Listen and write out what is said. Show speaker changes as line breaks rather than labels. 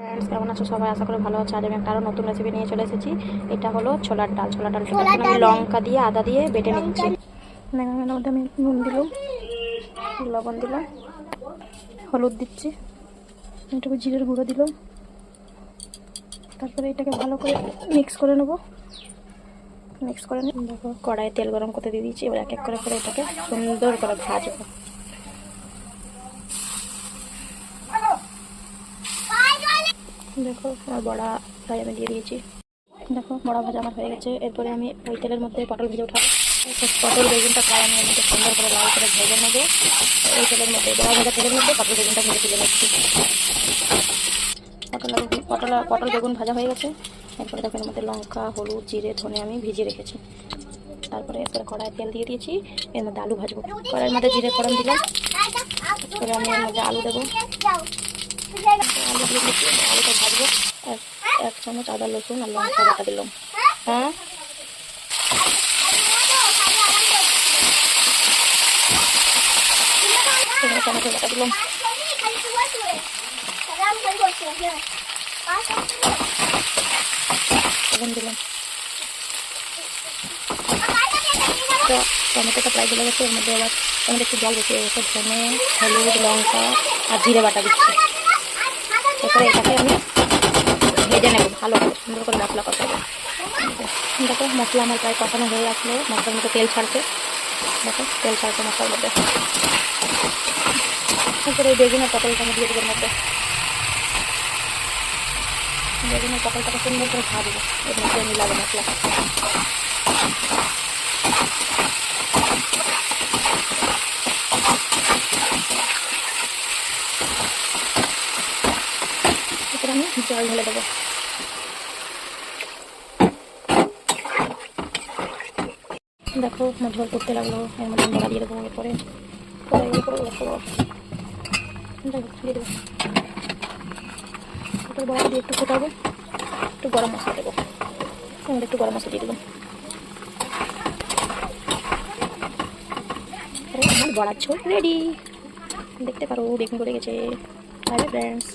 Friends, কেমন আছো সবাই? আশা করি ভালো আছো। আজ আমি একটা আরও নতুন রেসিপি নিয়ে চলে এসেছি। এটা হলো ছোলার ডাল। ছোলার ডালটা আমি লঙ্কা দিয়ে আদা দিয়ে বেটে নিচ্ছি। এর মধ্যে আমি নুন দিলাম, লবণ দিলাম, হলুদ দিচ্ছি, একটু জিরের গুঁড়ো দিলাম। তারপরে এটাকে ভালো করে মিক্স করে নেবো। মিক্স করে নিই। দেখো, কড়াইয়ে তেল গরম করতে দিয়ে দিচ্ছি। এবার এক এক করে এটাকে সুন্দর করে ভাজবো। দেখো, আমার বড়া ফ্রাই আমি দিয়ে দিয়েছি। দেখো, বড়া ভাজা আমার হয়ে গেছে। এরপরে আমি ওই তেলের মধ্যে পটল ভেজে উঠাবো। পটল বেগুনটা প্রায় আমি মধ্যে সুন্দর করে লাল করে ভেজে নেবো। ওই তেলের মধ্যে বড়া ভাজা তেলের মধ্যে পটল বেগুনটা ভেজে তুলে নিচ্ছি। পটল বেগুন ভাজা হয়ে গেছে। এরপরে দেখো, এর মধ্যে লঙ্কা, হলুদ, জিরে, ধনে আমি ভিজিয়ে রেখেছি। তারপরে এরপরে কড়াই তেল দিয়ে দিয়েছি। এর মধ্যে আলু ভাজবো। কড়াইয়ের মধ্যে জিরে ফোড়ন দিলাম। এরপরে আমি এর মধ্যে আলু দেবো। আলু দিয়ে দিচ্ছি, আলুটা ভাজবো। এক চামচ আদা রসুন আর লঙ্কা বাটা দিলাম। হ্যাঁ, টমেটো বাটা দিলাম। দিলাম তো টমেটোটা প্রায় গলে গেছে। এর মধ্যে আবার টমেটো একটু জল বসিয়ে গেছে। ধনে, হলুদ, লঙ্কা আর জিরে বাটা দিচ্ছি। এরপরে এটাকে আমি ভেজে নেব ভালো করে, সুন্দর করে মশলা কষাবো। দেখো, মশলা আমার প্রায় কষানো হয়ে আসলে মশলার মধ্যে তেল ছাড়ছে। দেখো, তেল ছাড়ছে মশলার মধ্যে। তারপরে এই বেগুন আর পটলটা আমি দিয়ে দেবো। মধ্যে বেগুন আর পটলটাকে সুন্দর করে ভাজবো। এর মধ্যে মিলাবো মশলা। এরপরে আমি জল ঢেলে দেবো। দেখো, আমার ঝোল করতে লাগলো। এর মধ্যে বড়া দিয়ে দেবো। এরপরে দিয়ে দেবো। বড়া দিয়ে একটু ফোটাবো। একটু গরম মশলা দেবো। এর মধ্যে একটু গরম মশলা দিয়ে দেবো। আমার বড়ার ঝোল রেডি। দেখতে পারো, বেগুন পড়ে গেছে। Bye bye friends.